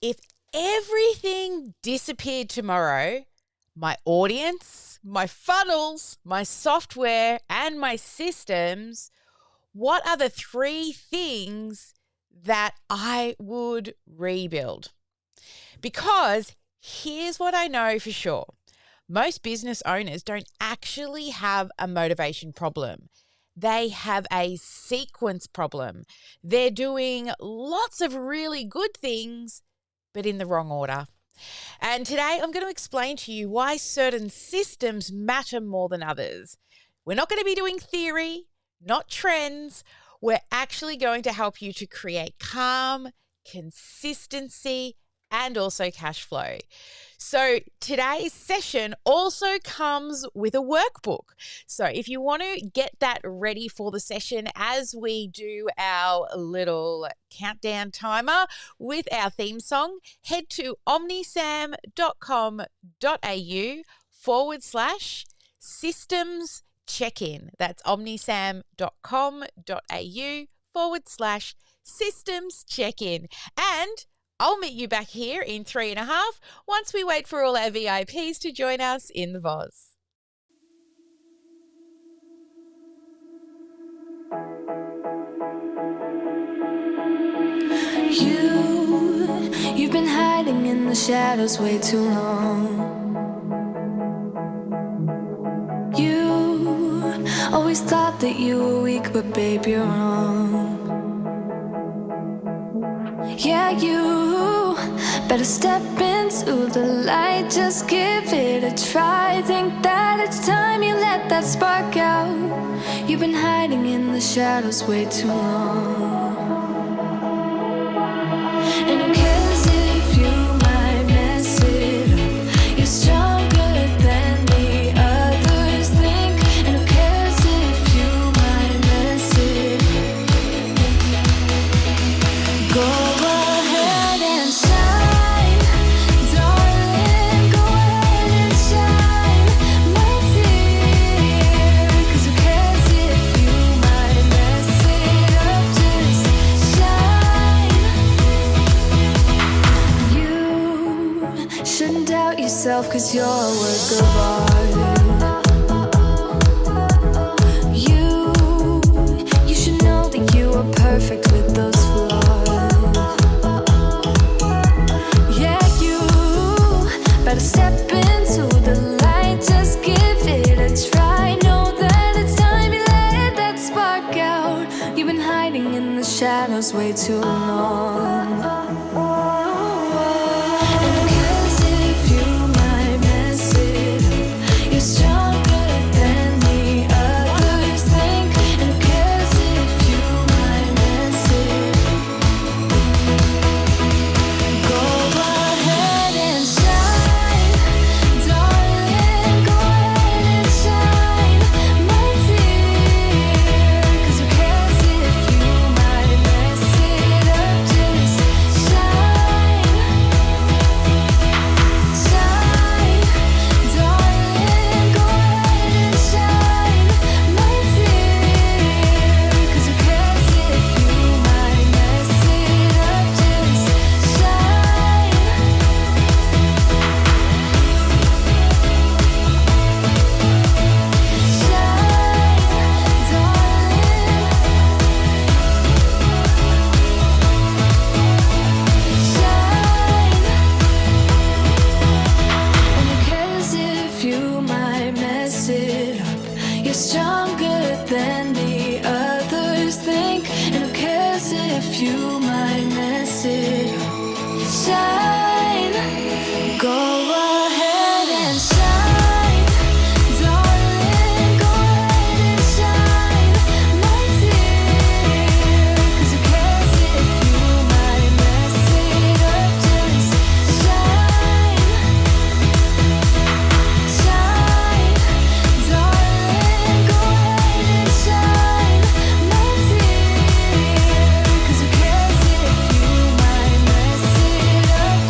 If everything disappeared tomorrow, my audience, my funnels, my software, and my systems, what are the 3 things that I would rebuild? Because here's what I know for sure. Most business owners don't actually have a motivation problem. They have a sequence problem. They're doing lots of really good things, but in the wrong order. And today I'm going to explain to you why certain systems matter more than others. We're not going to be doing theory, not trends. We're actually going to help you to create calm, consistency, and also cash flow. So today's session also comes with a workbook. So if you want to get that ready for the session as we do our little countdown timer with our theme song, head to omnisam.com.au/systems check-in. That's omnisam.com.au/systems check-in. And I'll meet you back here in 3.5 once we wait for all our VIPs to join us in the Voz. You've been hiding in the shadows way too long. You always thought that you were weak, but babe, you're wrong. Yeah, you better step into the light, just give it a try. Think that it's time you let that spark out. You've been hiding in the shadows way too long. And who cares if you might mess it up? You're stronger than the others think. And who cares if you might mess it up? Go ahead and shine, darling, go ahead and shine, my dear. 'Cause who cares if you might mess it up? Just shine. You shouldn't doubt yourself, 'cause you're a work of art. You should know that you are perfect with those flaws. Yeah, you better step into the light, just give it a try. Know that it's time you let that spark out. You've been hiding in the shadows way too long. And who cares if you might mess it up? You're stronger than the others think. And who cares if you might mess it up? Go ahead and shine, darling, go ahead and shine, my dear. 'Cause who cares if you might mess it up? Just shine, shine, darling, go ahead and shine, my dear. 'Cause who cares if you might mess it up? Just shine. And who cares if you might mess it up? You're stronger than the others think. And who cares if you might mess it up? Shine, go ahead and shine, darling, go ahead and shine, my dear. 'Cause who cares if you might mess it up? Just shine, shine, darling, go ahead and shine, my dear. 'Cause who cares if you might mess it up?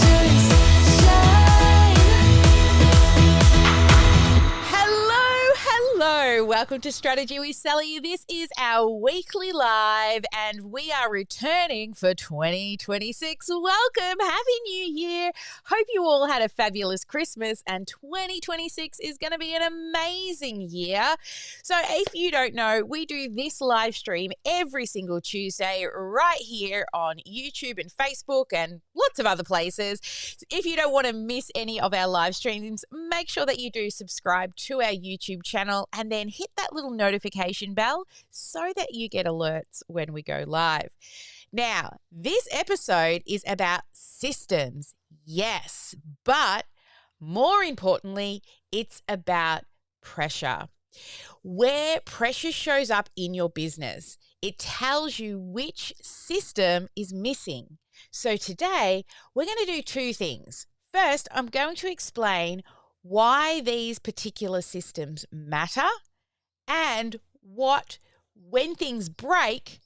welcome to Strategy with Sally. This is our weekly live and we are returning for 2026. Welcome. Happy New Year. Hope you all had a fabulous Christmas and 2026 is going to be an amazing year. So if you don't know, we do this live stream every single Tuesday right here on YouTube and Facebook and lots of other places. If you don't want to miss any of our live streams, make sure that you do subscribe to our YouTube channel and then hit that little notification bell so that you get alerts when we go live. Now, this episode is about systems, yes, but more importantly, it's about pressure. Where pressure shows up in your business, it tells you which system is missing. So today, we're going to do two things. First, I'm going to explain why these particular systems matter and when things break,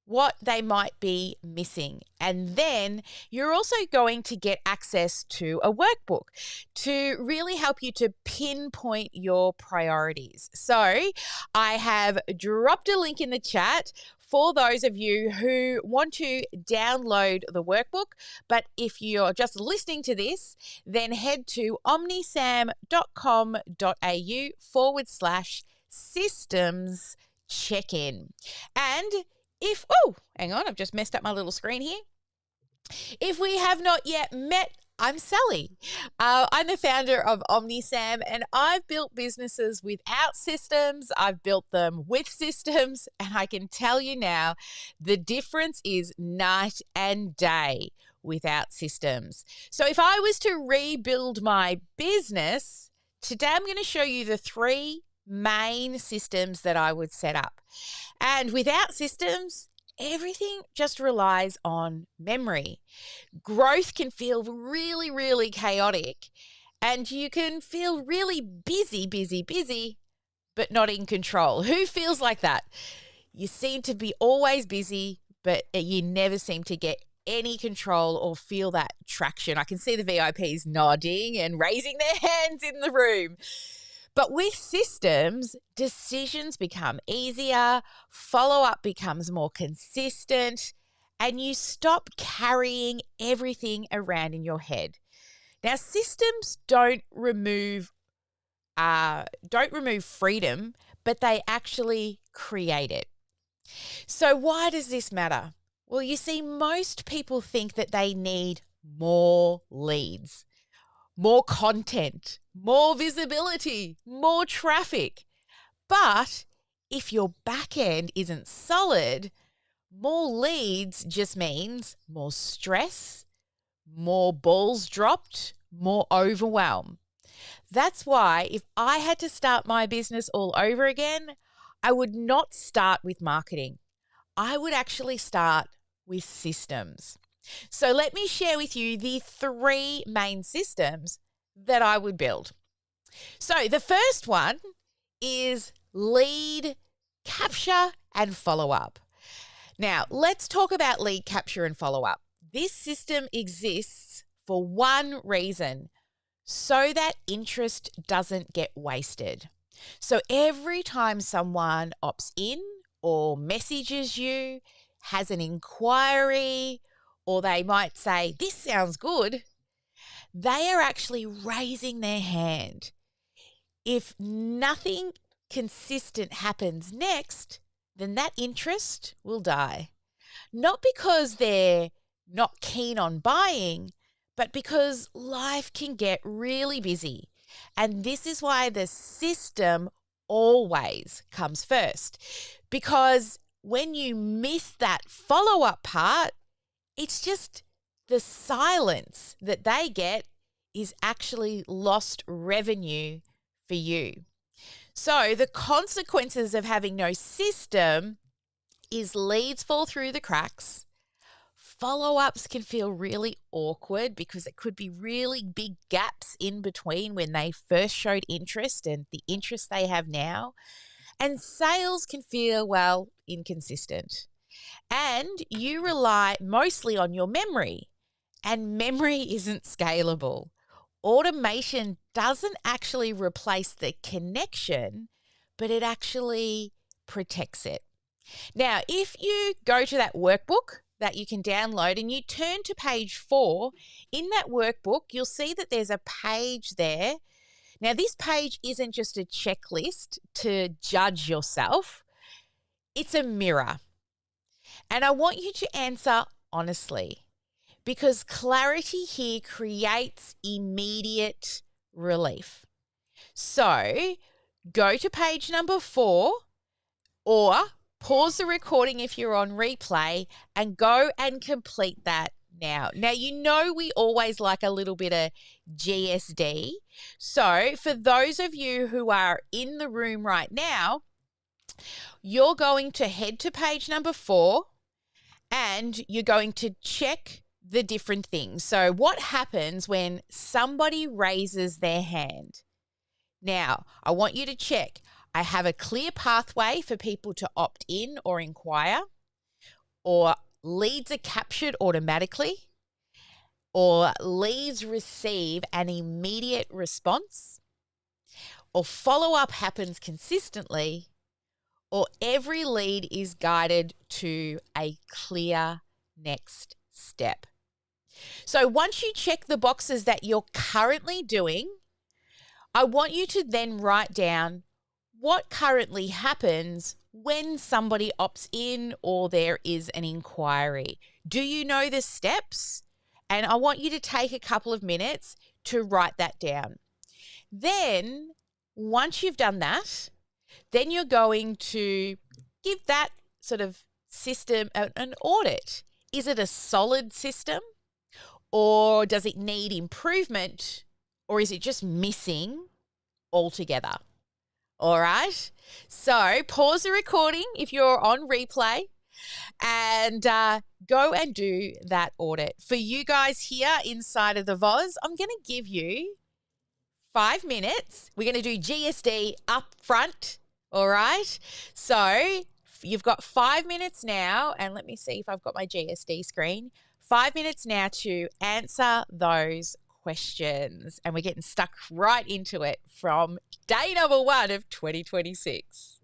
what they might be missing. And then you're also going to get access to a workbook to really help you to pinpoint your priorities. So I have dropped a link in the chat for those of you who want to download the workbook. But if you're just listening to this, then head to omnisam.com.au/systems check-in. And hang on, I've just messed up my little screen here. If we have not yet met, I'm Sally. I'm the founder of OmniSam, and I've built businesses without systems. I've built them with systems, and I can tell you now, the difference is night and day without systems. So if I was to rebuild my business, today I'm going to show you the three main systems that I would set up. And without systems, everything just relies on memory. Growth can feel really, really chaotic, and you can feel really busy, but not in control. Who feels like that? You seem to be always busy, but you never seem to get any control or feel that traction. I can see the VIPs nodding and raising their hands in the room. But with systems, decisions become easier, follow-up becomes more consistent, and you stop carrying everything around in your head. Now, systems don't remove freedom, but they actually create it. So why does this matter? Well, you see, most people think that they need more leads, more content, more visibility, more traffic. But if your back end isn't solid, more leads just means more stress, more balls dropped, more overwhelm. That's why if I had to start my business all over again, I would not start with marketing. I would actually start with systems. So let me share with you the three main systems that I would build. So the first one is lead capture and follow-up. Now, let's talk about lead capture and follow-up. This system exists for one reason, so that interest doesn't get wasted. So every time someone opts in or messages you, has an inquiry, or they might say, "This sounds good," they are actually raising their hand. If nothing consistent happens next, then that interest will die. Not because they're not keen on buying, but because life can get really busy. And this is why the system always comes first. Because when you miss that follow-up part, it's just the silence that they get is actually lost revenue for you. So the consequences of having no system is leads fall through the cracks. Follow-ups can feel really awkward because it could be really big gaps in between when they first showed interest and the interest they have now. And sales can feel, inconsistent. And you rely mostly on your memory, and memory isn't scalable. Automation doesn't actually replace the connection, but it actually protects it. Now, if you go to that workbook that you can download and you turn to page 4, in that workbook, you'll see that there's a page there. Now, this page isn't just a checklist to judge yourself, it's a mirror. And I want you to answer honestly, because clarity here creates immediate relief. So go to page number 4 or pause the recording if you're on replay and go and complete that now. Now, you know we always like a little bit of GSD. So for those of you who are in the room right now, you're going to head to page number 4 and you're going to check the different things. So what happens when somebody raises their hand? Now, I want you to check. I have a clear pathway for people to opt in or inquire, or leads are captured automatically, or leads receive an immediate response, or follow-up happens consistently, or every lead is guided to a clear next step. So once you check the boxes that you're currently doing, I want you to then write down what currently happens when somebody opts in or there is an inquiry. Do you know the steps? And I want you to take a couple of minutes to write that down. Then, once you've done that, then you're going to give that sort of system an audit. Is it a solid system, or does it need improvement, or is it just missing altogether? All right. So pause the recording if you're on replay and go and do that audit. For you guys here inside of the VOZ, I'm going to give you 5 minutes. We're going to do GSD up front. All right. So you've got 5 minutes now. And let me see if I've got my GSD screen. 5 minutes now to answer those questions. And we're getting stuck right into it from day number 1 of 2026.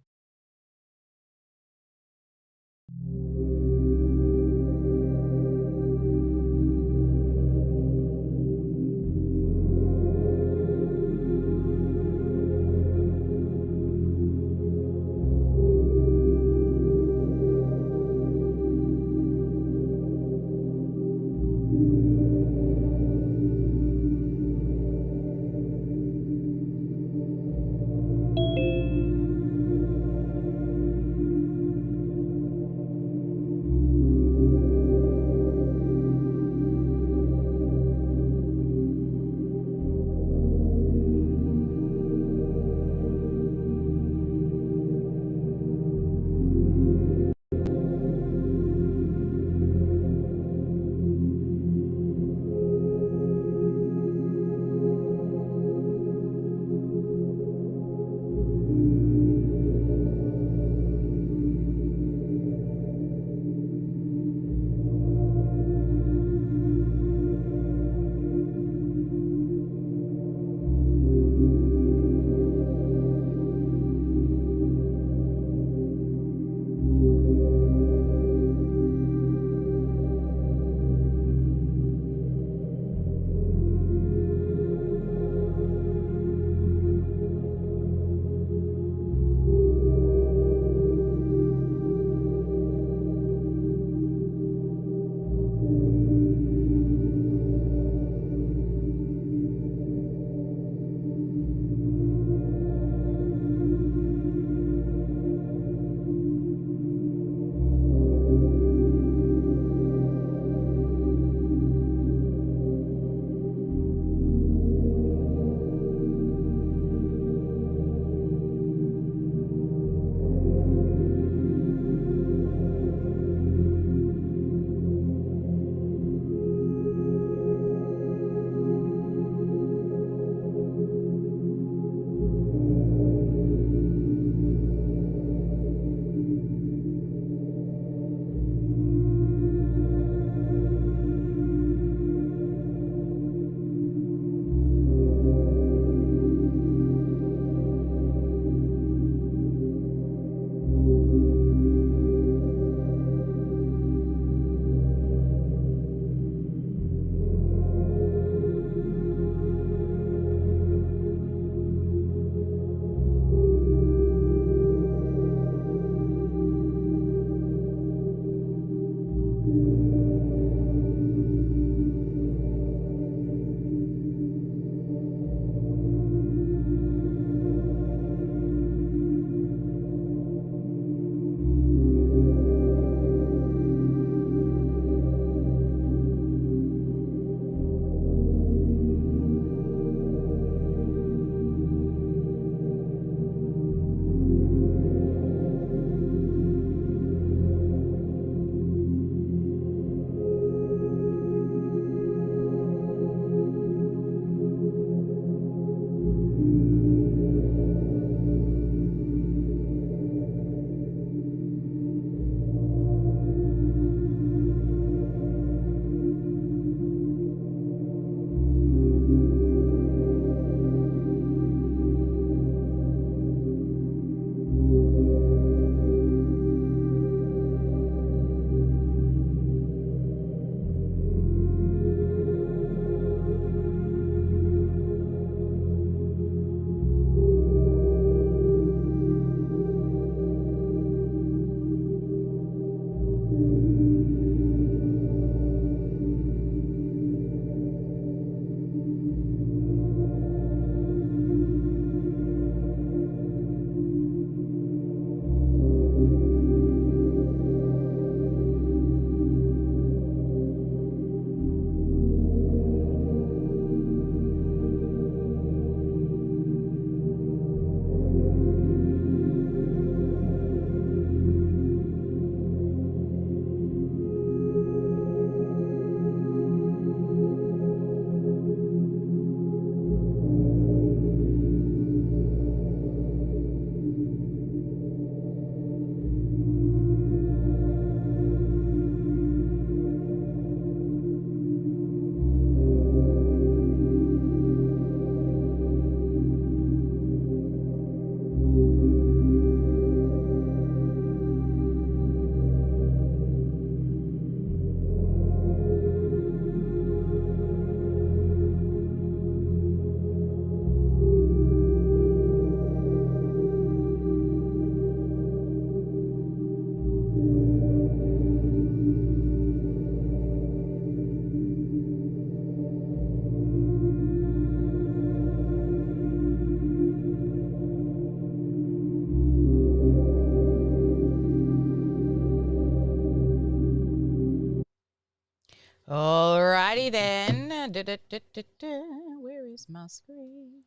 Where is my screen?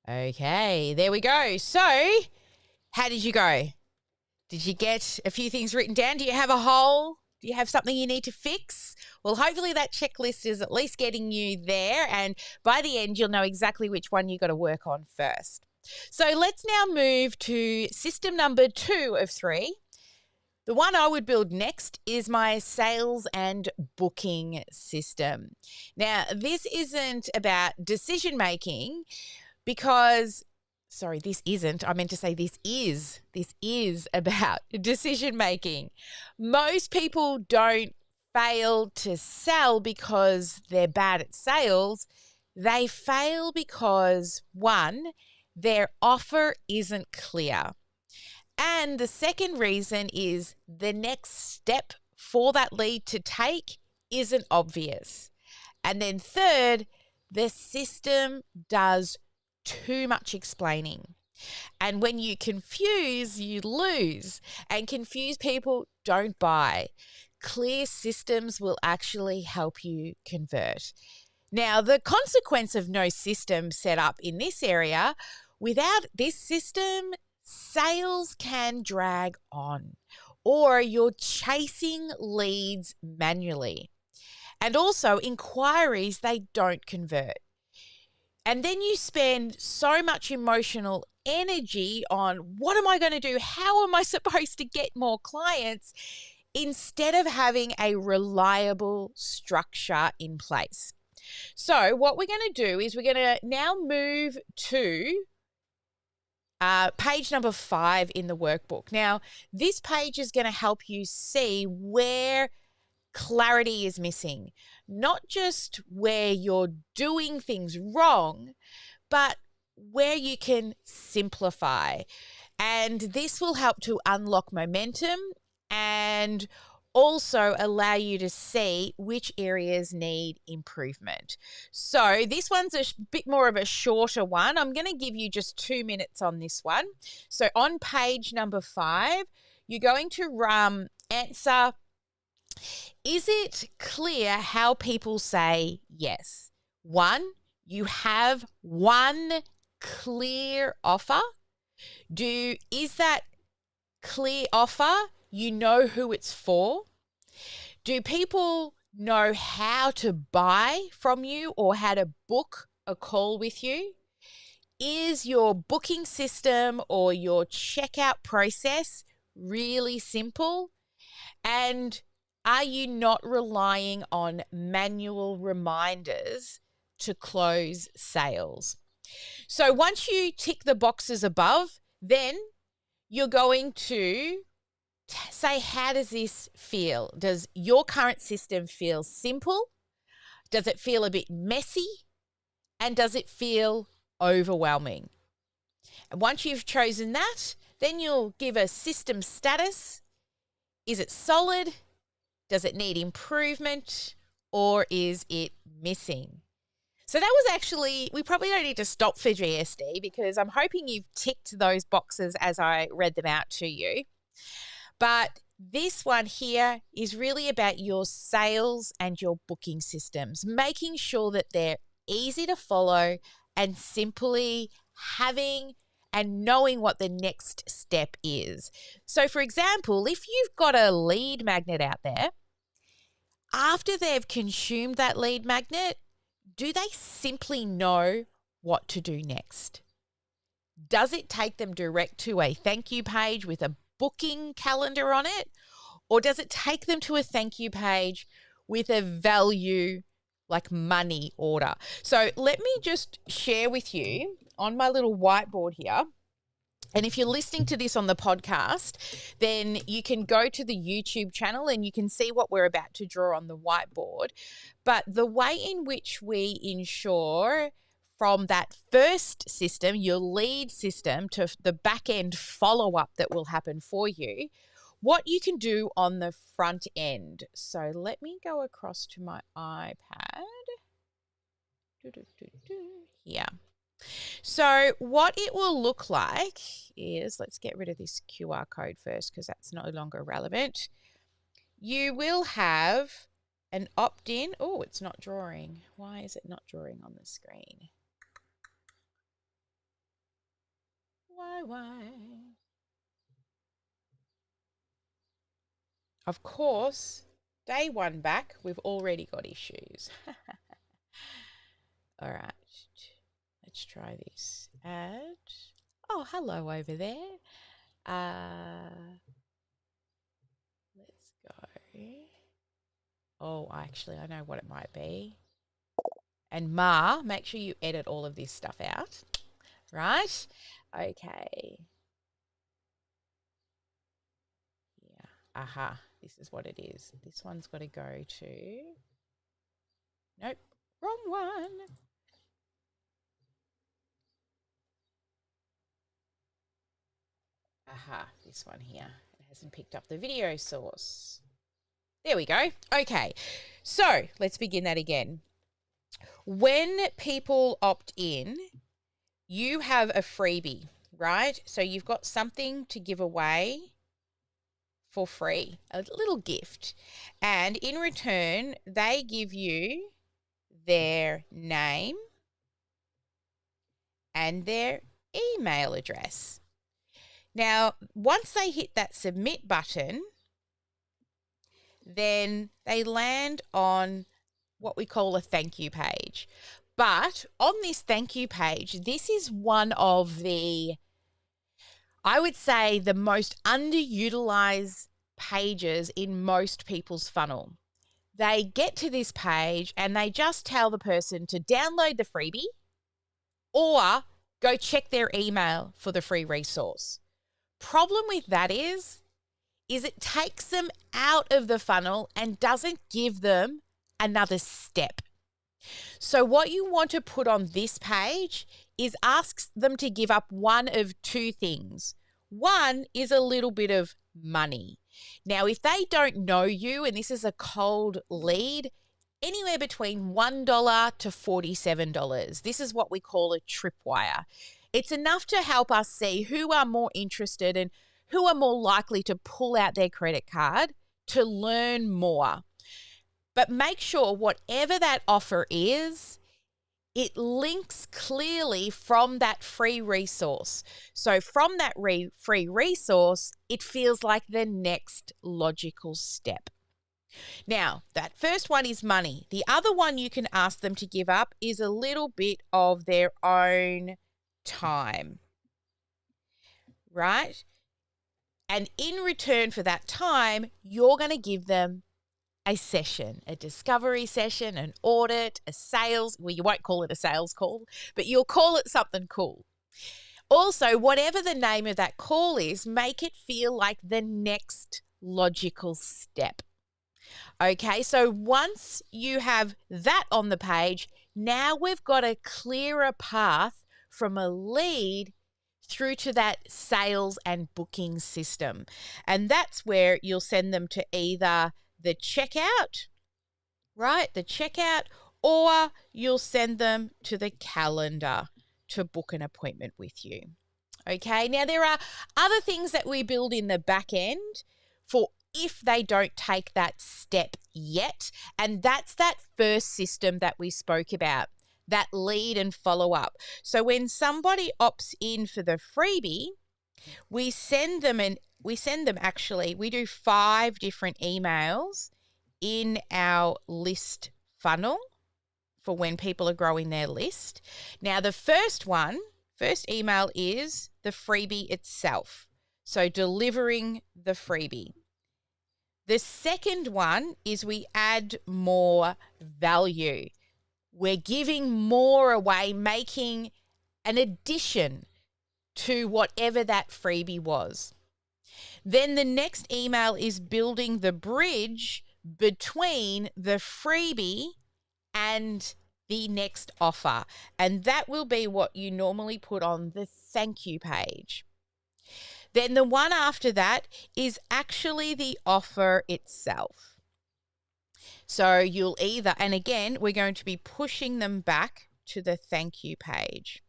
Okay, there we go. So, how did you go? Did you get a few things written down? Do you have a hole? Do you have something you need to fix? Well, hopefully that checklist is at least getting you there. And by the end, you'll know exactly which one you got to work on first. So let's now move to system number 2 of 3. The one I would build next is my sales and booking system. Now, this isn't about decision making because this isn't. I meant to say this is. This is about decision making. Most people don't fail to sell because they're bad at sales. They fail because, one, their offer isn't clear. And the second reason is the next step for that lead to take isn't obvious. And then third, the system does too much explaining. And when you confuse, you lose. And confused people don't buy. Clear systems will actually help you convert. Now, the consequence of no system set up in this area, without this system, sales can drag on, or you're chasing leads manually. And also inquiries, they don't convert. And then you spend so much emotional energy on what am I going to do? How am I supposed to get more clients? Instead of having a reliable structure in place. So what we're going to do is we're going to now move to page number 5 in the workbook. Now, this page is going to help you see where clarity is missing, not just where you're doing things wrong, but where you can simplify. And this will help to unlock momentum and also allow you to see which areas need improvement. So this one's a bit more of a shorter one. I'm going to give you just 2 minutes on this one. So on page number 5, you're going to answer, is it clear how people say yes? 1, you have one clear offer. Is that clear offer, you know who it's for? Do people know how to buy from you or how to book a call with you? Is your booking system or your checkout process really simple? And are you not relying on manual reminders to close sales? So once you tick the boxes above, then you're going to say, how does this feel? Does your current system feel simple? Does it feel a bit messy? And does it feel overwhelming? And once you've chosen that, then you'll give a system status. Is it solid? Does it need improvement? Or is it missing? So that was actually, we probably don't need to stop for GSD because I'm hoping you've ticked those boxes as I read them out to you. But this one here is really about your sales and your booking systems, making sure that they're easy to follow and simply having and knowing what the next step is. So, for example, if you've got a lead magnet out there, after they've consumed that lead magnet, do they simply know what to do next? Does it take them direct to a thank you page with a booking calendar on it? Or does it take them to a thank you page with a value like money order? So let me just share with you on my little whiteboard here. And if you're listening to this on the podcast, then you can go to the YouTube channel and you can see what we're about to draw on the whiteboard. But the way in which we ensure from that first system, your lead system, to the back end follow-up that will happen for you, what you can do on the front end. So let me go across to my iPad. Here. So what it will look like is, let's get rid of this QR code first because that's no longer relevant. You will have an opt-in. Oh, it's not drawing. Why is it not drawing on the screen? Why? Of course, day one back, we've already got issues. All right, let's try this. Add. Oh, hello over there. Let's go. Oh, actually, I know what it might be. And Ma, make sure you edit all of this stuff out. Right? Okay. Yeah. Aha. This is what it is. This one's got to go to. Nope. Wrong one. Aha. This one here. It hasn't picked up the video source. There we go. Okay. So let's begin that again. When people opt in, you have a freebie, right? So you've got something to give away for free, a little gift. And in return, they give you their name and their email address. Now, once they hit that submit button, then they land on what we call a thank you page. But on this thank you page, this is one of the, I would say, the most underutilized pages in most people's funnel. They get to this page and they just tell the person to download the freebie or go check their email for the free resource. Problem with that is it takes them out of the funnel and doesn't give them another step. So what you want to put on this page is ask them to give up one of two things. One is a little bit of money. Now, if they don't know you and this is a cold lead, anywhere between $1 to $47. This is what we call a tripwire. It's enough to help us see who are more interested and who are more likely to pull out their credit card to learn more. But make sure whatever that offer is, it links clearly from that free resource. So from that free resource, it feels like the next logical step. Now, that first one is money. The other one you can ask them to give up is a little bit of their own time, right? And in return for that time, you're going to give them a session, a discovery session, an audit, a sales. Well, you won't call it a sales call, but you'll call it something cool. Also, whatever the name of that call is, make it feel like the next logical step. Okay, so once you have that on the page, now we've got a clearer path from a lead through to that sales and booking system. And that's where you'll send them to either the checkout, right? The checkout, or you'll send them to the calendar to book an appointment with you. Okay, now there are other things that we build in the back end for if they don't take that step yet. And that's that first system that we spoke about, that lead and follow up. So when somebody opts in for the freebie, we do 5 different emails in our list funnel for when people are growing their list. Now, the first email is the freebie itself. So delivering the freebie. The second one is we add more value. We're giving more away, making an addition to whatever that freebie was. Then the next email is building the bridge between the freebie and the next offer. And that will be what you normally put on the thank you page. Then the one after that is actually the offer itself. So you'll either, and again, we're going to be pushing them back to the thank you page.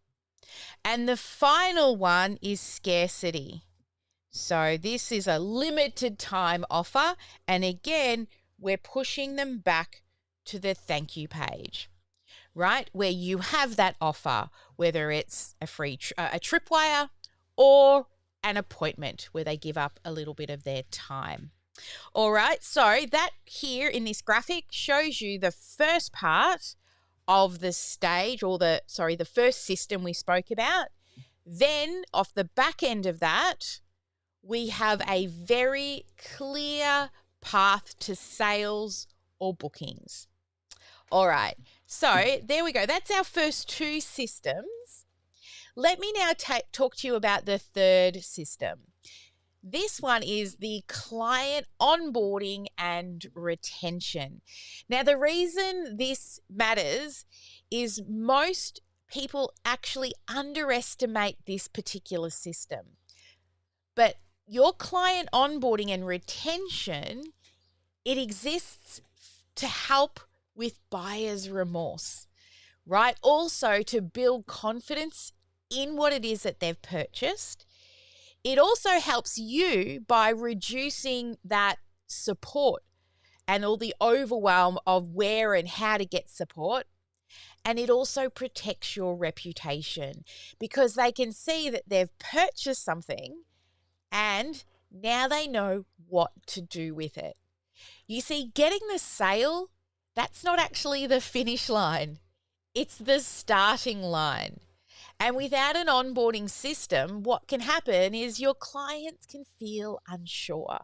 And the final one is scarcity. So this is a limited time offer. And again, we're pushing them back to the thank you page, right? Where you have that offer, whether it's a free a tripwire or an appointment where they give up a little bit of their time. All right, so that here in this graphic shows you the first part of the stage, or the first system we spoke about. Then off the back end of that, we have a very clear path to sales or bookings. All right, so there we go. That's our first two systems. Let me now talk to you about the third system. This one is the client onboarding and retention. Now, the reason this matters is most people actually underestimate this particular system. But your client onboarding and retention, it exists to help with buyer's remorse, right? Also to build confidence in what it is that they've purchased. It also helps you by reducing that support and all the overwhelm of where and how to get support. And it also protects your reputation because they can see that they've purchased something and now they know what to do with it. You see, getting the sale, that's not actually the finish line. It's the starting line. And without an onboarding system, what can happen is your clients can feel unsure.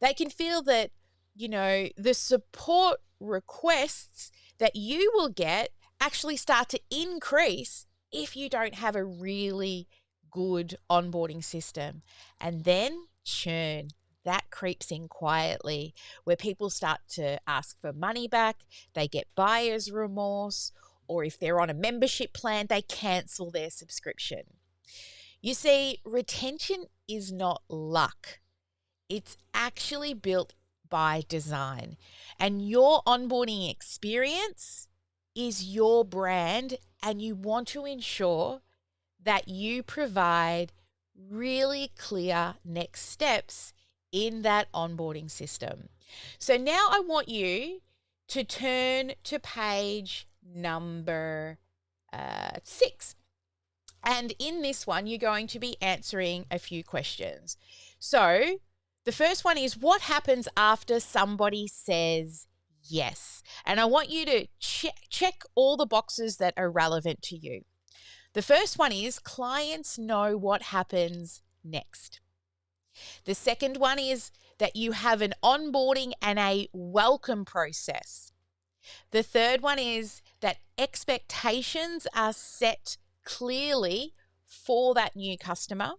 They can feel that, the support requests that you will get actually start to increase if you don't have a really good onboarding system. And then churn, that creeps in quietly, where people start to ask for money back, they get buyer's remorse, or if they're on a membership plan, they cancel their subscription. You see, retention is not luck. It's actually built by design. And your onboarding experience is your brand, and you want to ensure that you provide really clear next steps in that onboarding system. So now I want you to turn to page number 6. And in this one, you're going to be answering a few questions. So the first one is, what happens after somebody says yes? And I want you to check all the boxes that are relevant to you. The first one is, clients know what happens next. The second one is that you have an onboarding and a welcome process. The third one is that expectations are set clearly for that new customer.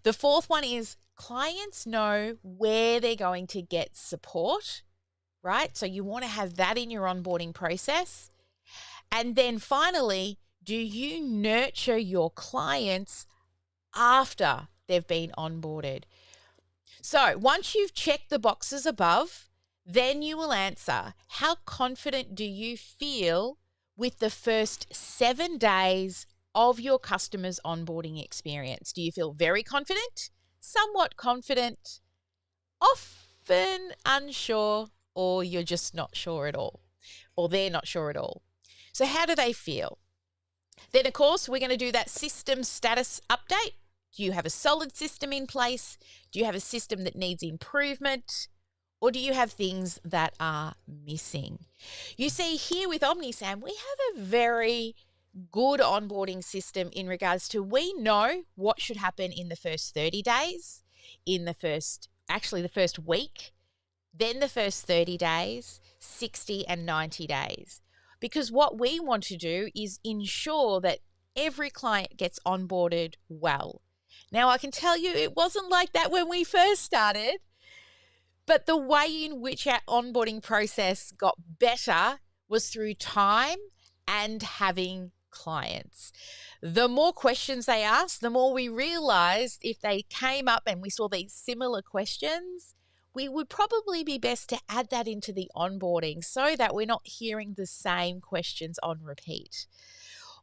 The fourth one is clients know where they're going to get support, right? So you want to have that in your onboarding process. And then finally, do you nurture your clients after they've been onboarded? So once you've checked the boxes above, then you will answer, how confident do you feel with the first 7 days of your customer's onboarding experience? Do you feel very confident, somewhat confident, often unsure, or you're just not sure at all, or they're not sure at all? So how do they feel? Then, of course, we're going to do that system status update. Do you have a solid system in place? Do you have a system that needs improvement? Or do you have things that are missing? You see, here with OmniSam, we have a very good onboarding system in regards to, we know what should happen in the first 30 days, in the first week, then the first 30 days, 60 and 90 days. Because what we want to do is ensure that every client gets onboarded well. Now, I can tell you it wasn't like that when we first started, but the way in which our onboarding process got better was through time and having clients. The more questions they asked, the more we realized if they came up and we saw these similar questions, we would probably be best to add that into the onboarding so that we're not hearing the same questions on repeat.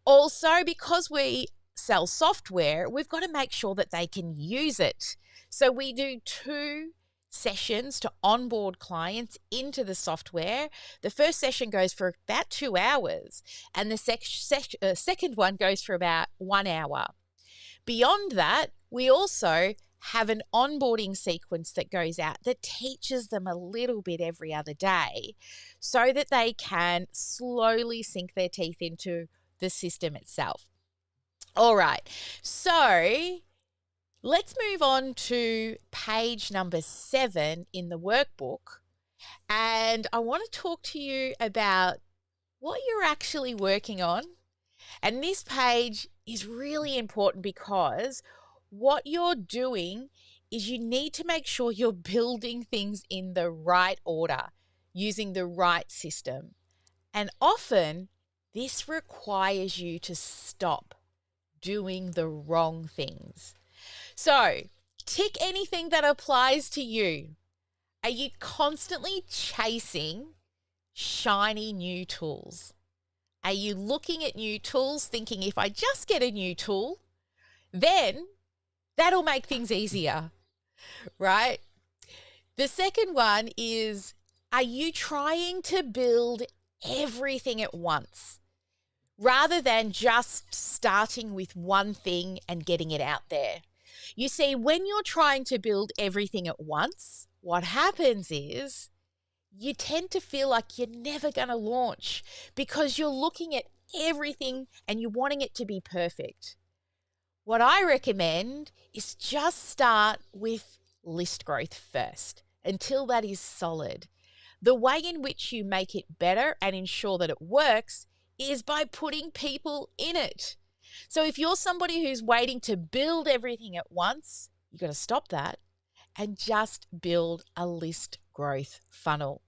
Also, because we sell software, we've got to make sure that they can use it. So we do 2 sessions to onboard clients into the software. The first session goes for about 2 hours, and the second one goes for about 1 hour. Beyond that, we also have an onboarding sequence that goes out that teaches them a little bit every other day so that they can slowly sink their teeth into the system itself. All right, so let's move on to page number 7 in the workbook. And I want to talk to you about what you're actually working on. And this page is really important because what you're doing is you need to make sure you're building things in the right order, using the right system. And often this requires you to stop doing the wrong things. So, tick anything that applies to you. Are you constantly chasing shiny new tools? Are you looking at new tools thinking if I just get a new tool, then that'll make things easier, right? The second one is, are you trying to build everything at once rather than just starting with one thing and getting it out there? You see, when you're trying to build everything at once, what happens is you tend to feel like you're never going to launch because you're looking at everything and you're wanting it to be perfect. What I recommend is just start with list growth first until that is solid. The way in which you make it better and ensure that it works is by putting people in it. So if you're somebody who's waiting to build everything at once, you've got to stop that and just build a list growth funnel.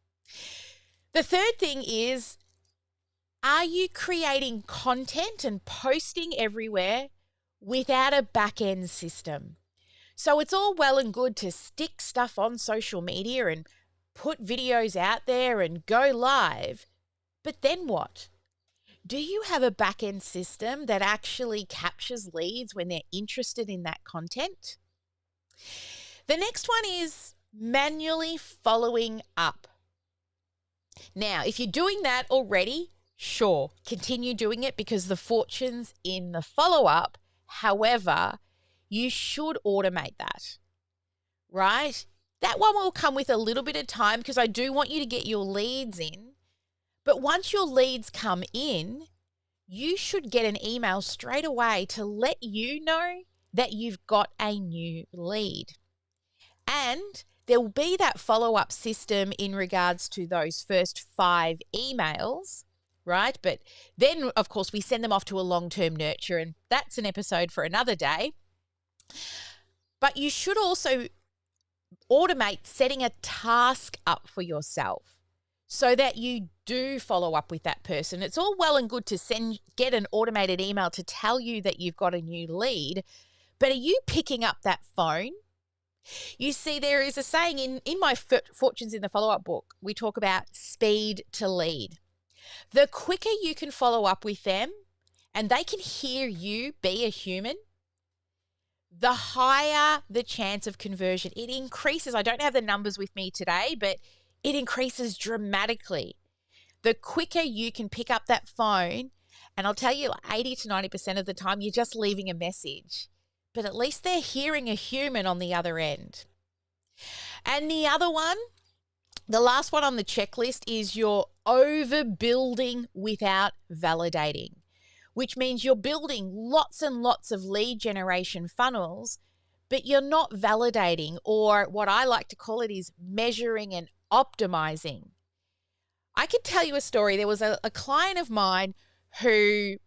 The third thing is, are you creating content and posting everywhere without a back-end system? So it's all well and good to stick stuff on social media and put videos out there and go live, but then what? Do you have a back-end system that actually captures leads when they're interested in that content? The next one is manually following up. Now, if you're doing that already, sure, continue doing it because the fortune's in the follow-up. However, you should automate that, right? That one will come with a little bit of time because I do want you to get your leads in. But once your leads come in, you should get an email straight away to let you know that you've got a new lead. And there will be that follow-up system in regards to those first 5 emails, right? But then, of course, we send them off to a long-term nurture, and that's an episode for another day. But you should also automate setting a task up for yourself so that you do follow up with that person. It's all well and good to get an automated email to tell you that you've got a new lead, but are you picking up that phone? You see, there is a saying in my Fortunes in the Follow-Up book, we talk about speed to lead. The quicker you can follow up with them and they can hear you be a human, the higher the chance of conversion. It increases. I don't have the numbers with me today, but it increases dramatically. The quicker you can pick up that phone, and I'll tell you, 80 to 90% of the time, you're just leaving a message. But at least they're hearing a human on the other end. And the other one, the last one on the checklist is you're overbuilding without validating, which means you're building lots and lots of lead generation funnels, but you're not validating, or what I like to call it is measuring and optimizing. I could tell you a story. There was a client of mine who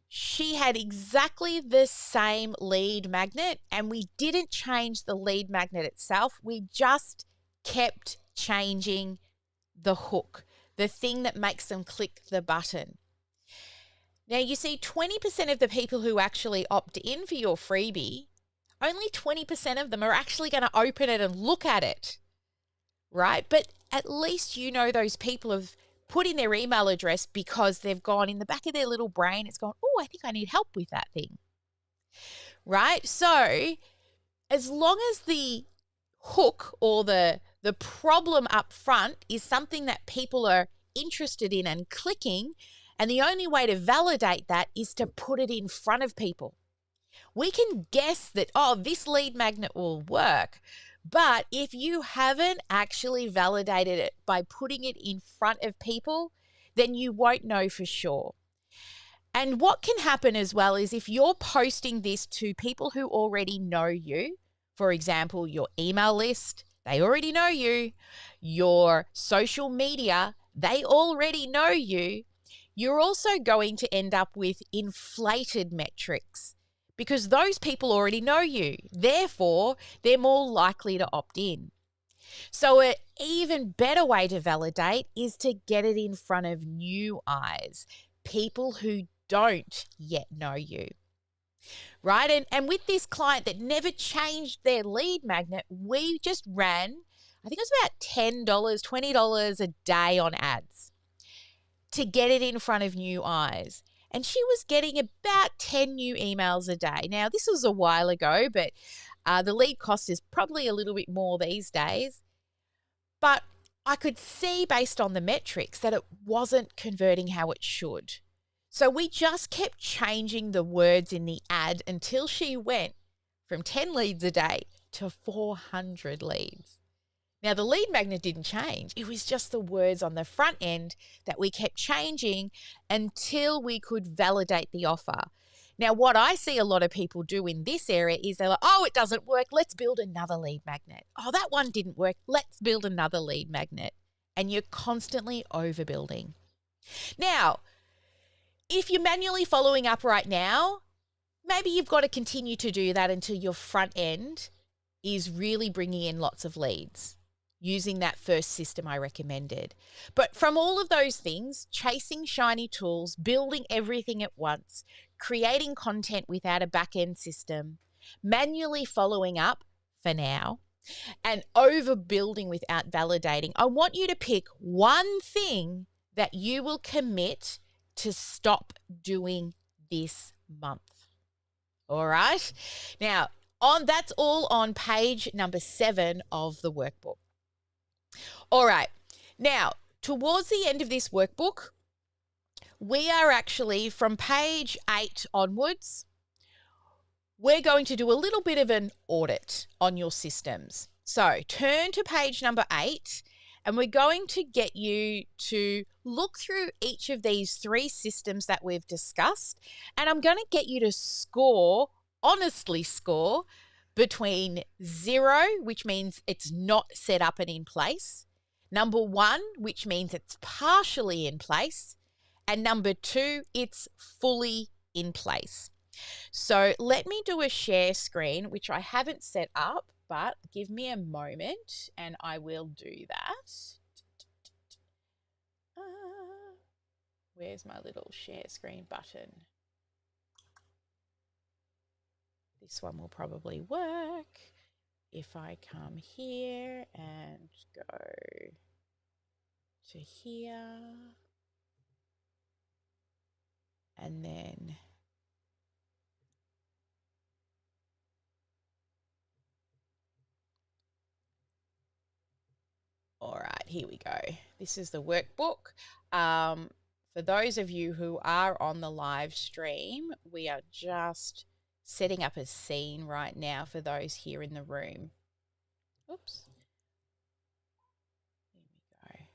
she had exactly the same lead magnet, and we didn't change the lead magnet itself. We just kept changing the hook, the thing that makes them click the button. Now, you see, 20% of the people who actually opt in for your freebie, only 20% of them are actually going to open it and look at it, right? But at least you know those people have put in their email address because they've gone in the back of their little brain. It's gone, oh, I think I need help with that thing, right? So as long as the hook or the problem up front is something that people are interested in and clicking, and the only way to validate that is to put it in front of people. We can guess that, oh, this lead magnet will work, but if you haven't actually validated it by putting it in front of people, then you won't know for sure. And what can happen as well is if you're posting this to people who already know you, for example, your email list, they already know you, your social media, they already know you, you're also going to end up with inflated metrics because those people already know you. Therefore, they're more likely to opt in. So an even better way to validate is to get it in front of new eyes, people who don't yet know you, right? And with this client that never changed their lead magnet, we just ran, I think it was about $10, $20 a day on ads to get it in front of new eyes. And she was getting about 10 new emails a day. Now, this was a while ago, but the lead cost is probably a little bit more these days. But I could see based on the metrics that it wasn't converting how it should. So we just kept changing the words in the ad until she went from 10 leads a day to 400 leads. Now, the lead magnet didn't change. It was just the words on the front end that we kept changing until we could validate the offer. Now, what I see a lot of people do in this area is they're like, oh, it doesn't work. Let's build another lead magnet. Oh, that one didn't work. Let's build another lead magnet. And you're constantly overbuilding. Now, if you're manually following up right now, maybe you've got to continue to do that until your front end is really bringing in lots of leads using that first system I recommended. But from all of those things, chasing shiny tools, building everything at once, creating content without a back-end system, manually following up for now, and overbuilding without validating, I want you to pick one thing that you will commit to stop doing this month. All right? Now, that's all on page number 7 of the workbook. All right. Now, towards the end of this workbook, we are actually from page 8 onwards, we're going to do a little bit of an audit on your systems. So turn to page number 8 and we're going to get you to look through each of these 3 systems that we've discussed. And I'm going to get you to score, honestly score, between 0, which means it's not set up and in place, number 1, which means it's partially in place, and number 2, it's fully in place. So let me do a share screen, which I haven't set up, but give me a moment and I will do that. Where's my little share screen button? This one will probably work if I come here and go to here and then all right, here we go. This is the workbook. For those of you who are on the live stream, we are just setting up a scene right now for those here in the room. Oops. Here we go.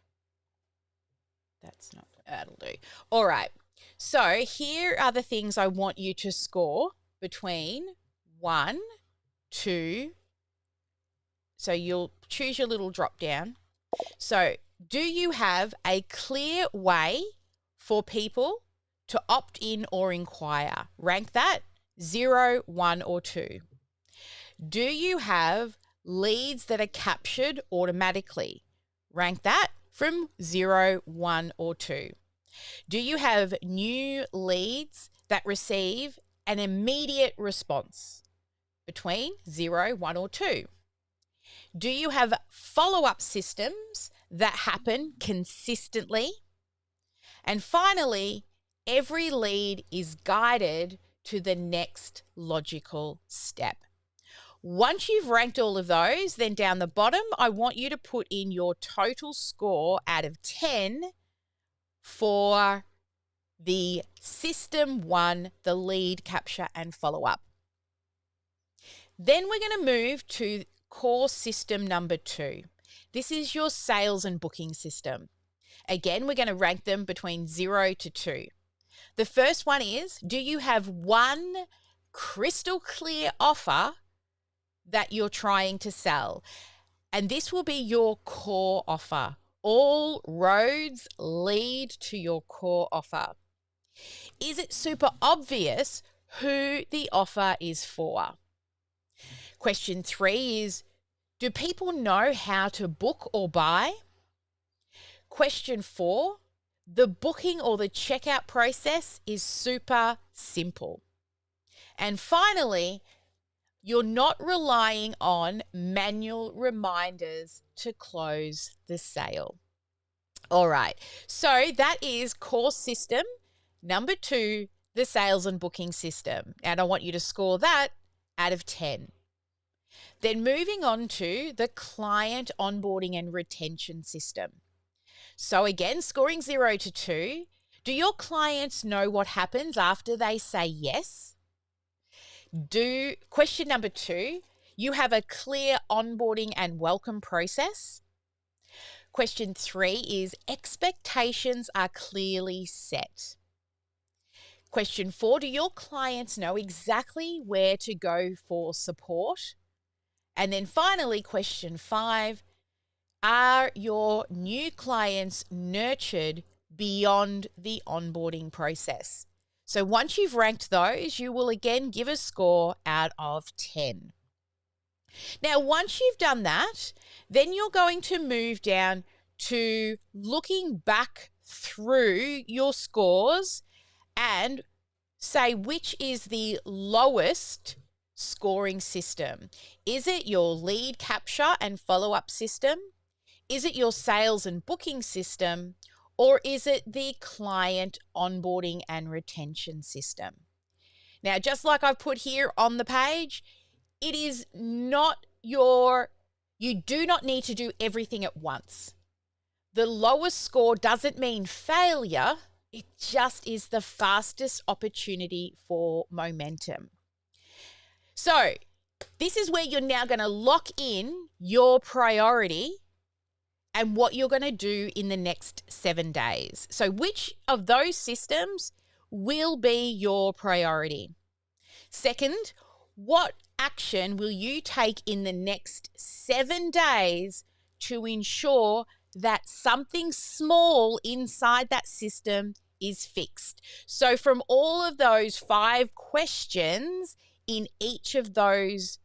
That's not, that'll do. All right. So here are the things I want you to score between 1, 2. So you'll choose your little drop down. So do you have a clear way for people to opt in or inquire? Rank that 0, 1, or 2. Do you have leads that are captured automatically? Rank that from 0, 1, or 2. Do you have new leads that receive an immediate response? Between 0, 1, or 2. Do you have follow-up systems that happen consistently? And finally, every lead is guided to the next logical step. Once you've ranked all of those, then down the bottom, I want you to put in your total score out of 10 for the system 1, the lead capture and follow up. Then we're going to move to core system number 2. This is your sales and booking system. Again, we're going to rank them between 0 to 2. The first one is, do you have one crystal clear offer that you're trying to sell? And this will be your core offer. All roads lead to your core offer. Is it super obvious who the offer is for? Question 3 is, do people know how to book or buy? Question 4, the booking or the checkout process is super simple. And finally, you're not relying on manual reminders to close the sale. All right, so that is core system number 2, the sales and booking system. And I want you to score that out of 10. Then moving on to the client onboarding and retention system. So again, scoring 0 to 2, do your clients know what happens after they say yes? Question number 2, you have a clear onboarding and welcome process? Question 3 is expectations are clearly set. Question 4, do your clients know exactly where to go for support? And then finally, question 5, are your new clients nurtured beyond the onboarding process? So once you've ranked those, you will again give a score out of 10. Now, once you've done that, then you're going to move down to looking back through your scores and say which is the lowest scoring system. Is it your lead capture and follow-up system? Is it your sales and booking system? Or is it the client onboarding and retention system? Now, just like I've put here on the page, it is not you do not need to do everything at once. The lowest score doesn't mean failure. It just is the fastest opportunity for momentum. So this is where you're now going to lock in your priority and what you're going to do in the next 7 days. So which of those systems will be your priority? Second, what action will you take in the next 7 days to ensure that something small inside that system is fixed? So from all of those 5 questions in each of those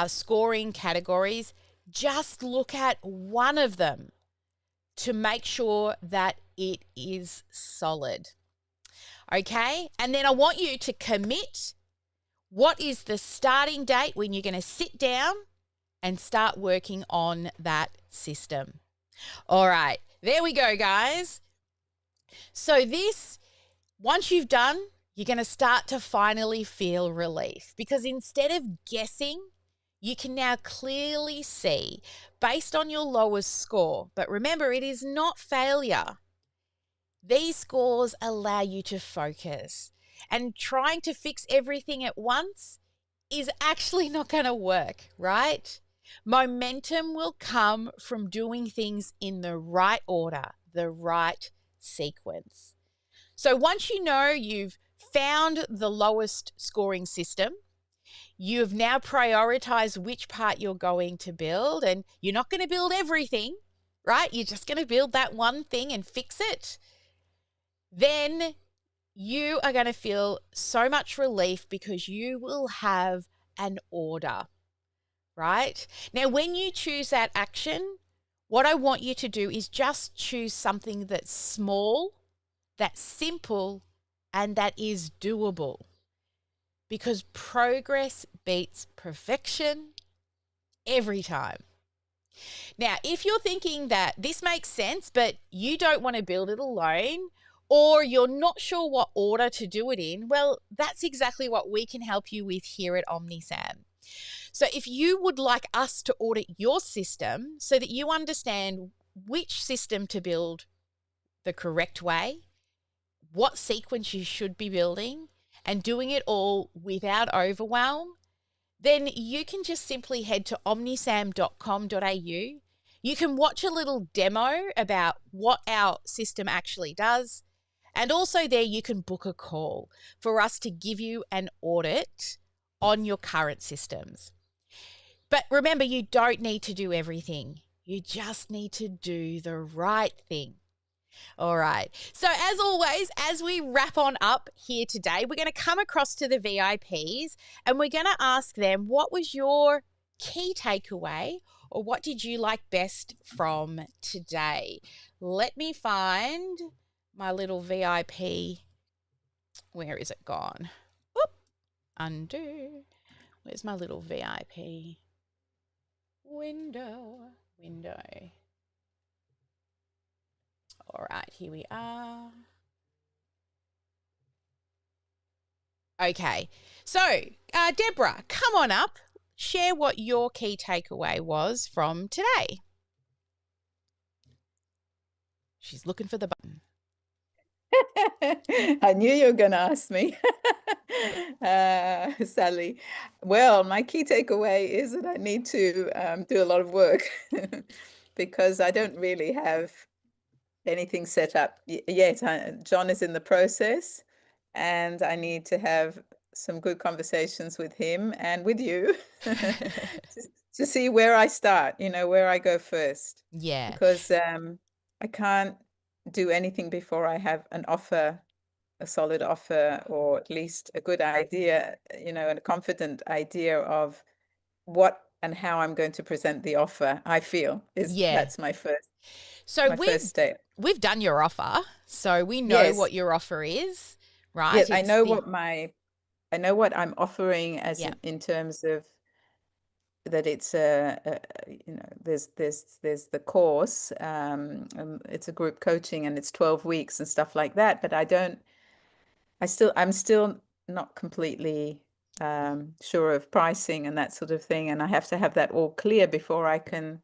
scoring categories, just look at one of them to make sure that it is solid. Okay? And then I want you to commit. What is the starting date when you're going to sit down and start working on that system? All right, there we go, guys. So this, once you've done, you're going to start to finally feel relief, because instead of guessing, you can now clearly see based on your lowest score. But remember, it is not failure. These scores allow you to focus, and trying to fix everything at once is actually not going to work, right? Momentum will come from doing things in the right order, the right sequence. So once you know you've found the lowest scoring system, you have now prioritized which part you're going to build, and you're not going to build everything, right? You're just going to build that one thing and fix it. Then you are going to feel so much relief because you will have an order, right? Now, when you choose that action, what I want you to do is just choose something that's small, that's simple, and that is doable. Because progress beats perfection every time. Now, if you're thinking that this makes sense, but you don't want to build it alone, or you're not sure what order to do it in, well, that's exactly what we can help you with here at OmniSam. So if you would like us to audit your system so that you understand which system to build the correct way, what sequence you should be building, and doing it all without overwhelm, then you can just simply head to omnisam.com.au. You can watch a little demo about what our system actually does. And also there you can book a call for us to give you an audit on your current systems. But remember, you don't need to do everything. You just need to do the right thing. All right. So, as always, as we wrap on up here today, we're going to come across to the VIPs and we're going to ask them, what was your key takeaway or what did you like best from today? Let me find my little VIP. Where is it gone? Whoop. Undo. Where's my little VIP? Window. All right, here we are. Okay, so Deborah, come on up. Share what your key takeaway was from today. She's looking for the button. I knew you were going to ask me, Sally. Well, my key takeaway is that I need to do a lot of work because I don't really have anything set up yet. John is in the process, and I need to have some good conversations with him and with you to see where I start, where I go first. Yeah. Because I can't do anything before I have an offer, a solid offer, or at least a good idea, and a confident idea of what and how I'm going to present the offer. I feel that's my first. So my first step. We've done your offer, so we know what your offer is, right? Yes, I know what I'm offering as in terms of that it's there's the course, it's a group coaching and it's 12 weeks and stuff like that, but I'm still not completely sure of pricing and that sort of thing, and I have to have that all clear before I can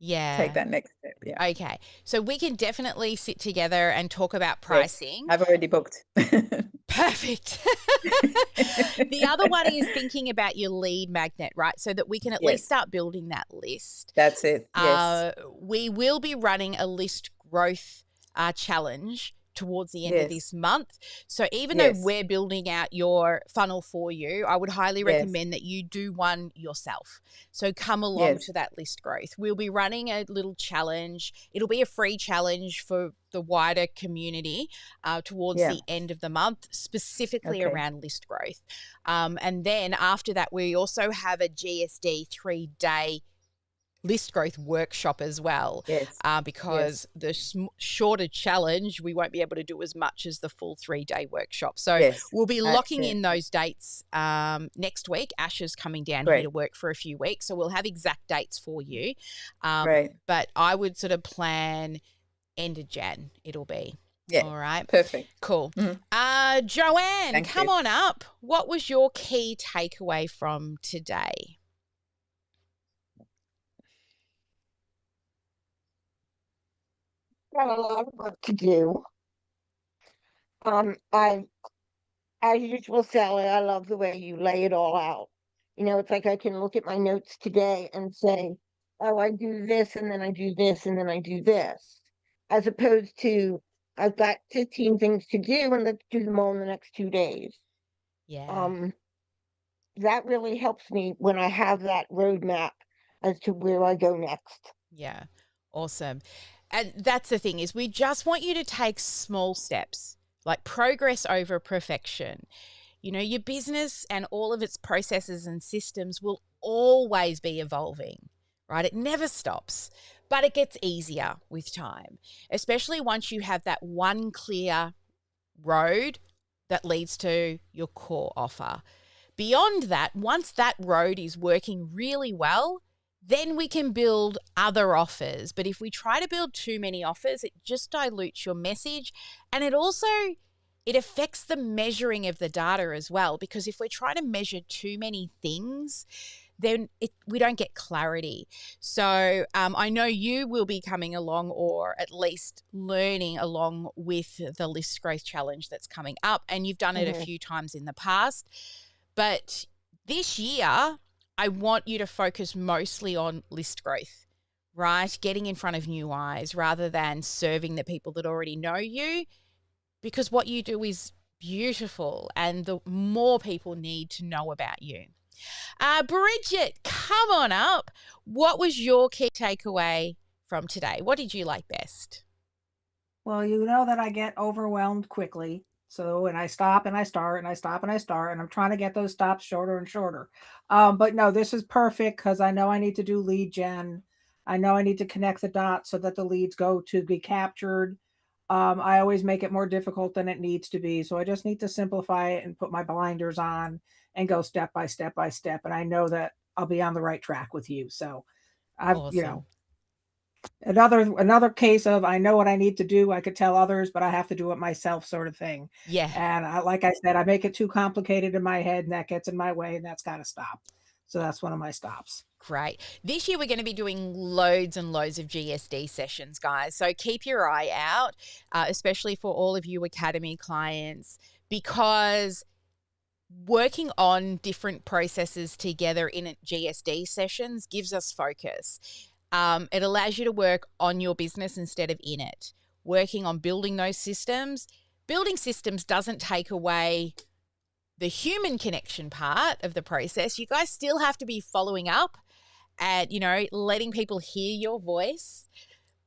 take that next step. Okay, so we can definitely sit together and talk about pricing. Yes, I've already booked. Perfect. The other one is thinking about your lead magnet, right? So that we can at least start building that list. That's it. Yes. We will be running a list growth challenge towards the end of this month. So even though we're building out your funnel for you, I would highly recommend that you do one yourself. So come along to that list growth. We'll be running a little challenge. It'll be a free challenge for the wider community towards the end of the month, specifically around list growth. And then after that, we also have a GSD 3-day list growth workshop as well, because the shorter challenge, we won't be able to do as much as the full 3-day workshop. So we'll be locking in those dates next week. Asha's coming down here to work for a few weeks, so we'll have exact dates for you. But I would sort of plan end of Jan it'll be. All right. Perfect. Cool. Joanne, come on up. What was your key takeaway from today? Got a lot of work to do. I, as usual, Sally, I love the way you lay it all out. It's like I can look at my notes today and say, oh, I do this, and then I do this, and then I do this. As opposed to, I've got 15 things to do, and let's do them all in the next 2 days. That really helps me when I have that roadmap as to where I go next. Yeah, awesome. And that's the thing, is we just want you to take small steps, like progress over perfection. Your business and all of its processes and systems will always be evolving, right? It never stops, but it gets easier with time, especially once you have that one clear road that leads to your core offer. Beyond that, once that road is working really well, then we can build other offers. But if we try to build too many offers, it just dilutes your message. And it affects the measuring of the data as well. Because if we're trying to measure too many things, then we don't get clarity. So I know you will be coming along, or at least learning along with the List Growth Challenge that's coming up, and you've done it a few times in the past. But this year, I want you to focus mostly on list growth, right? Getting in front of new eyes rather than serving the people that already know you, because what you do is beautiful and the more people need to know about you. Bridget, come on up. What was your key takeaway from today? What did you like best? Well, you know that I get overwhelmed quickly. So, and I stop and I start and I stop and I start, and I'm trying to get those stops shorter and shorter. But no, this is perfect because I know I need to do lead gen. I know I need to connect the dots so that the leads go to be captured. I always make it more difficult than it needs to be. So I just need to simplify it and put my blinders on and go step by step by step. And I know that I'll be on the right track with you. So Awesome. Another case of I know what I need to do. I could tell others, but I have to do it myself, sort of thing. Yeah. And like I said, I make it too complicated in my head, and that gets in my way, and that's got to stop. So that's one of my stops. Great. This year, we're going to be doing loads and loads of GSD sessions, guys. So keep your eye out, especially for all of you Academy clients, because working on different processes together in GSD sessions gives us focus. It allows you to work on your business instead of in it. Working on building those systems. Building systems doesn't take away the human connection part of the process. You guys still have to be following up and, letting people hear your voice.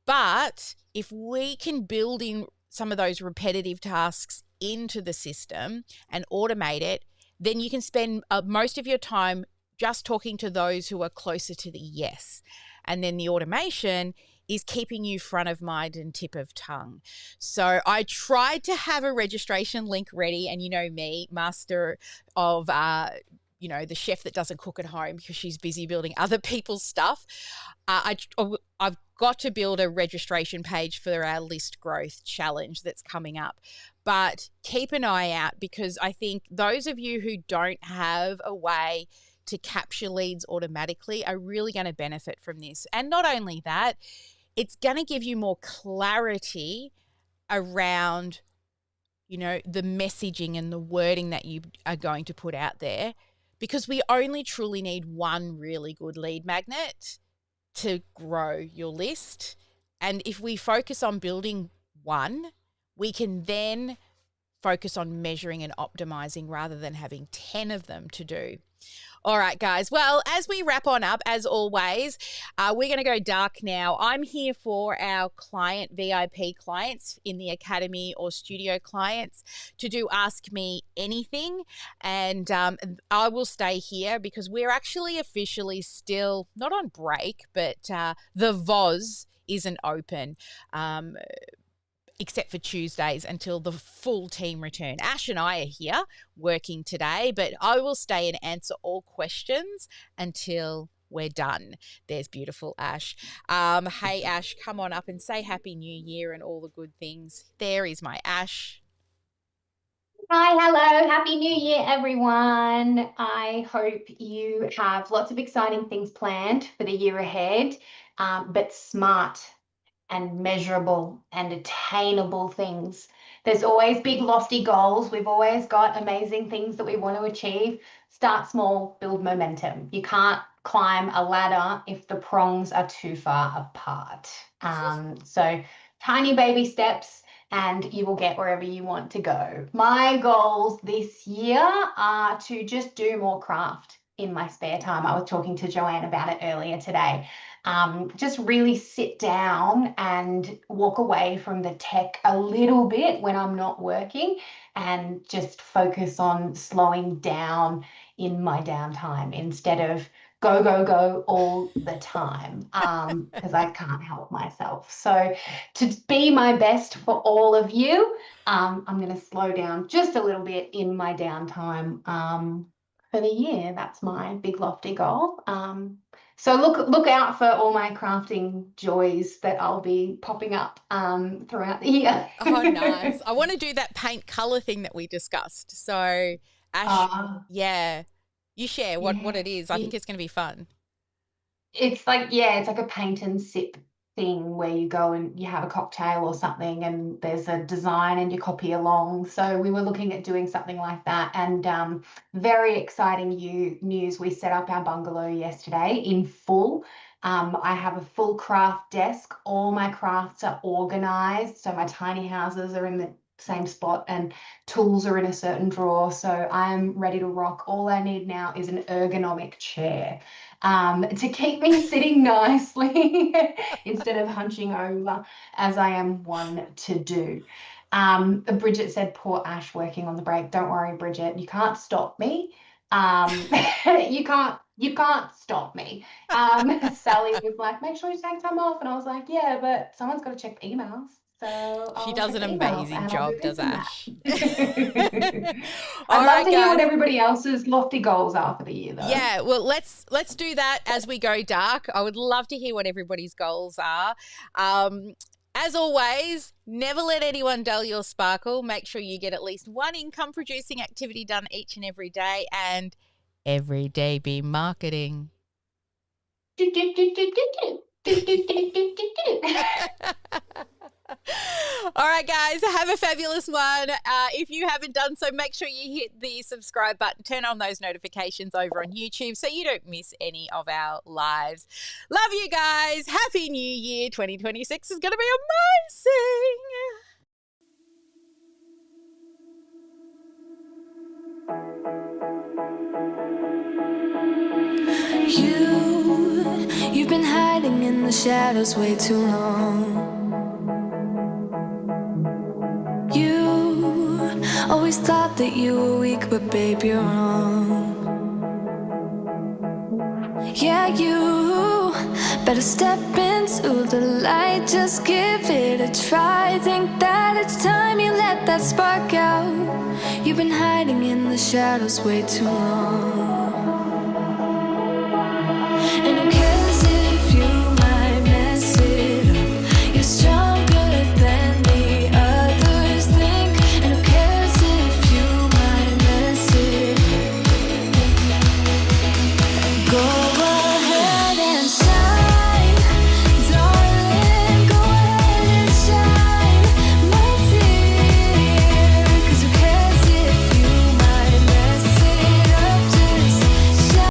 But if we can build in some of those repetitive tasks into the system and automate it, then you can spend most of your time just talking to those who are closer to the yes. And then the automation is keeping you front of mind and tip of tongue. So I tried to have a registration link ready, and you know me, master of the chef that doesn't cook at home because she's busy building other people's stuff. I've got to build a registration page for our List Growth Challenge that's coming up. But keep an eye out, because I think those of you who don't have a way to capture leads automatically are really going to benefit from this. And not only that, it's going to give you more clarity around, the messaging and the wording that you are going to put out there, because we only truly need one really good lead magnet to grow your list. And if we focus on building one, we can then focus on measuring and optimizing rather than having 10 of them to do. All right, guys. Well, as we wrap on up, as always, we're going to go dark now. I'm here for our client, VIP clients in the Academy or studio clients, to do Ask Me Anything. And I will stay here because we're actually officially still not on break, but the VOZ isn't open. Except for Tuesdays until the full team return. Ash and I are here working today, but I will stay and answer all questions until we're done. There's beautiful Ash. Hey, Ash, come on up and say Happy New Year and all the good things. There is my Ash. Hi, hello. Happy New Year, everyone. I hope you have lots of exciting things planned for the year ahead, but smart and measurable and attainable things. There's always big, lofty goals. We've always got amazing things that we want to achieve. Start small, build momentum. You can't climb a ladder if the prongs are too far apart. So tiny baby steps and you will get wherever you want to go. My goals this year are to just do more craft in my spare time. I was talking to Joanne about it earlier today. Just really sit down and walk away from the tech a little bit when I'm not working and just focus on slowing down in my downtime instead of go, go, go all the time, because I can't help myself. So to be my best for all of you, I'm going to slow down just a little bit in my downtime for the year. That's my big lofty goal. So look out for all my crafting joys that I'll be popping up throughout the year. Oh, nice. I want to do that paint color thing that we discussed. So, Ash, yeah, You share what it is. I think it's going to be fun. It's like, yeah, it's like a paint and sip thing where you go and you have a cocktail or something and there's a design and you copy along. So we were looking at doing something like that. And very exciting news. We set up our bungalow yesterday in full. I have a full craft desk. All my crafts are organized. So my tiny houses are in the same spot and tools are in a certain drawer. So I'm ready to rock. All I need now is an ergonomic chair to keep me sitting nicely instead of hunching over as I am one to do. Bridget said, poor Ash working on the break. Don't worry, Bridget, you can't stop me. You can't stop me. Sally was like, make sure you take time off. And I was like, yeah, but someone's got to check the emails. So She I'll does check an the emails amazing and I'll do job, this does and Ash. that. All I'd love right, to hear what guys. everybody else's lofty goals are for the year, though. Yeah, well, let's do that as we go dark. I would love to hear what everybody's goals are. As always, never let anyone dull your sparkle. Make sure you get at least one income-producing activity done each and every day, and every day be marketing. All right, guys, have a fabulous one. If you haven't done so, make sure you hit the subscribe button, turn on those notifications over on YouTube so you don't miss any of our lives. Love you guys. Happy New Year. 2026 is going to be amazing. You've been hiding in the shadows way too long. You always thought that you were weak, but babe, you're wrong. Yeah, you better step into the light, just give it a try. Think that it's time you let that spark out. You've been hiding in the shadows way too long. And who cares